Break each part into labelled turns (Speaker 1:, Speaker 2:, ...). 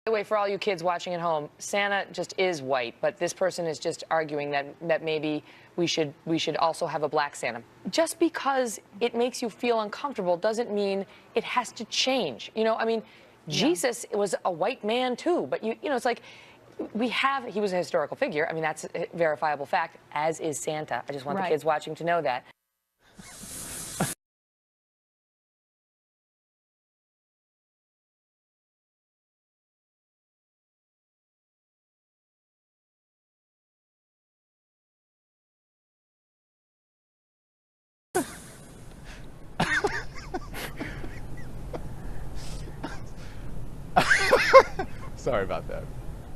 Speaker 1: By the way, for all you kids watching at home, Santa just is white, but this person is just arguing that maybe we should also have a black Santa. Just because it makes you feel uncomfortable doesn't mean it has to change. You know, I mean, Jesus was a white man too, but you know, it's like he was a historical figure. I mean, that's a verifiable fact, as is Santa. I just want the kids watching to know that.
Speaker 2: Sorry about that.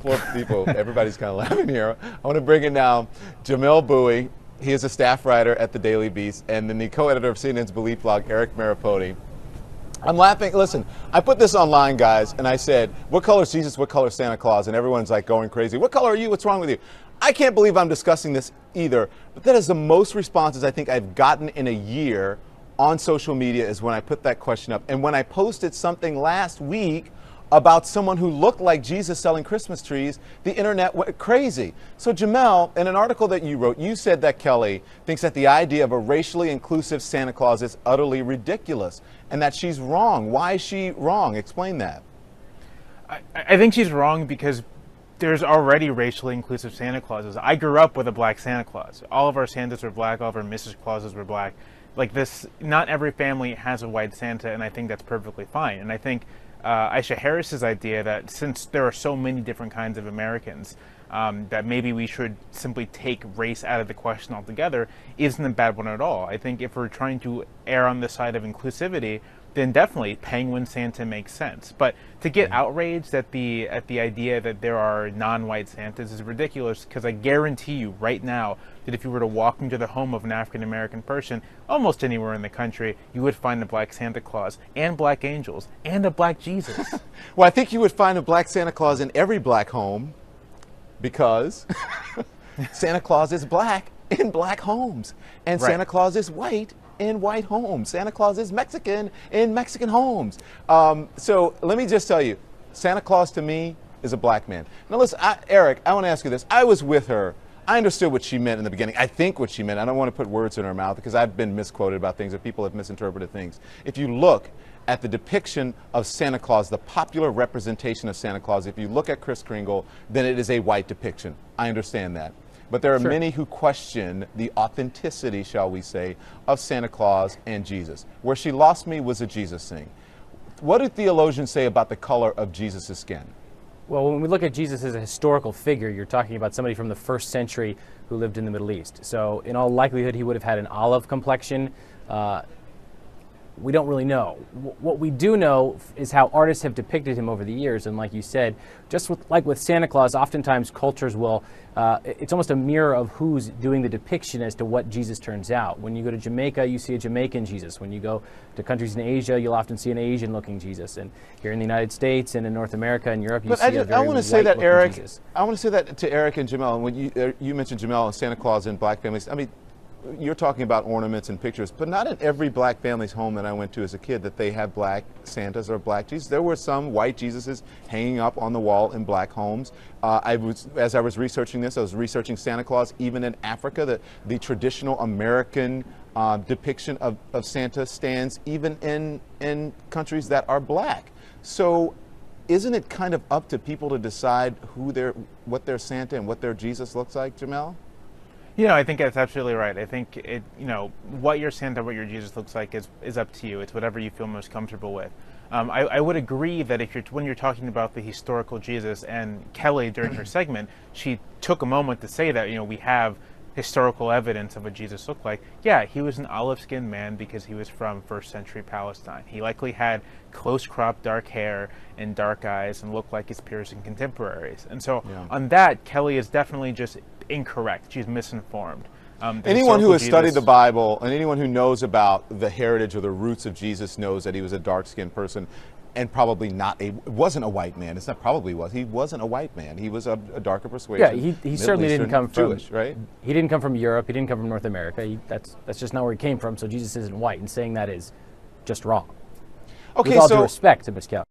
Speaker 2: Poor people, everybody's kind of laughing here. I want to bring in now Jamel Bowie. He is a staff writer at the Daily Beast and then the co-editor of CNN's Belief blog, Eric Maripodi. I'm laughing. Listen, I put this online, guys, and I said, what color is Jesus, what color is Santa Claus? And everyone's like going crazy. What color are you? What's wrong with you? I can't believe I'm discussing this either, but that is the most responses I think I've gotten in a year on social media is when I put that question up. And when I posted something last week about someone who looked like Jesus selling Christmas trees, the internet went crazy. So Jamel, in an article that you wrote, you said that Kelly thinks that the idea of a racially inclusive Santa Claus is utterly ridiculous and that she's wrong. Why is she wrong? Explain that.
Speaker 3: I think she's wrong because there's already racially inclusive Santa Clauses. I grew up with a black Santa Claus. All of our Santas were black, all of our Mrs. Clauses were black. Like this, not every family has a white Santa, and I think that's perfectly fine. And I think Aisha Harris's idea that since there are so many different kinds of Americans, that maybe we should simply take race out of the question altogether isn't a bad one at all. I think if we're trying to err on the side of inclusivity, then definitely Penguin Santa makes sense. But to get outraged at the idea that there are non-white Santas is ridiculous, because I guarantee you right now that if you were to walk into the home of an African-American person, almost anywhere in the country, you would find a black Santa Claus and black angels and a black Jesus.
Speaker 2: Well, I think you would find a black Santa Claus in every black home because Santa Claus is black in black homes and Santa Claus is white in white homes. Santa Claus is Mexican in Mexican homes. So let me just tell you, Santa Claus to me is a black man. Now listen, Eric, I want to ask you this. I was with her. I understood what she meant in the beginning. I think what she meant. I don't want to put words in her mouth because I've been misquoted about things or people have misinterpreted things. If you look at the depiction of Santa Claus, the popular representation of Santa Claus, if you look at Kris Kringle, then it is a white depiction. I understand that. But there are many who question the authenticity, shall we say, of Santa Claus and Jesus. Where she lost me was a Jesus thing. What do theologians say about the color of Jesus' skin?
Speaker 4: Well, when we look at Jesus as a historical figure, you're talking about somebody from the 1st century who lived in the Middle East. So in all likelihood, he would have had an olive complexion. We don't really know. What we do know is how artists have depicted him over the years, and like you said, just like with Santa Claus, oftentimes cultures will, it's almost a mirror of who's doing the depiction as to what Jesus turns out. When you go to Jamaica, you see a Jamaican Jesus. When you go to countries in Asia, you'll often see an Asian-looking Jesus. And here in the United States and in North America and Europe, you see a very white-looking Jesus.
Speaker 2: I want to say that to Eric and Jamel. When you mentioned Jamel and Santa Claus in black families, I mean, you're talking about ornaments and pictures, but not in every black family's home that I went to as a kid that they have black Santas or black Jesus. There were some white Jesuses hanging up on the wall in black homes. As I was researching this, I was researching Santa Claus even in Africa. The traditional American depiction of Santa stands even in countries that are black. So isn't it kind of up to people to decide what their Santa and what their Jesus looks like, Jamel?
Speaker 3: You know, I think that's absolutely right. I think what your Santa, what your Jesus looks like is up to you. It's whatever you feel most comfortable with. I would agree that when you're talking about the historical Jesus, and Kelly during her segment, she took a moment to say that, we have historical evidence of what Jesus looked like. Yeah, he was an olive-skinned man because he was from 1st century Palestine. He likely had close-cropped dark hair and dark eyes and looked like his peers and contemporaries. And so on that, Kelly is definitely just incorrect. She's misinformed.
Speaker 2: Anyone who has studied the Bible and anyone who knows about the heritage or the roots of Jesus knows that he was a dark-skinned person and probably wasn't a white man. It's not probably was. He wasn't a white man. He was a darker persuasion.
Speaker 4: Yeah, he certainly didn't come from
Speaker 2: Jewish, right?
Speaker 4: He didn't come from Europe. He didn't come from North America. That's just not where he came from. So Jesus isn't white, and saying that is just wrong.
Speaker 2: Okay,
Speaker 4: with all due respect to Ms. Kelly.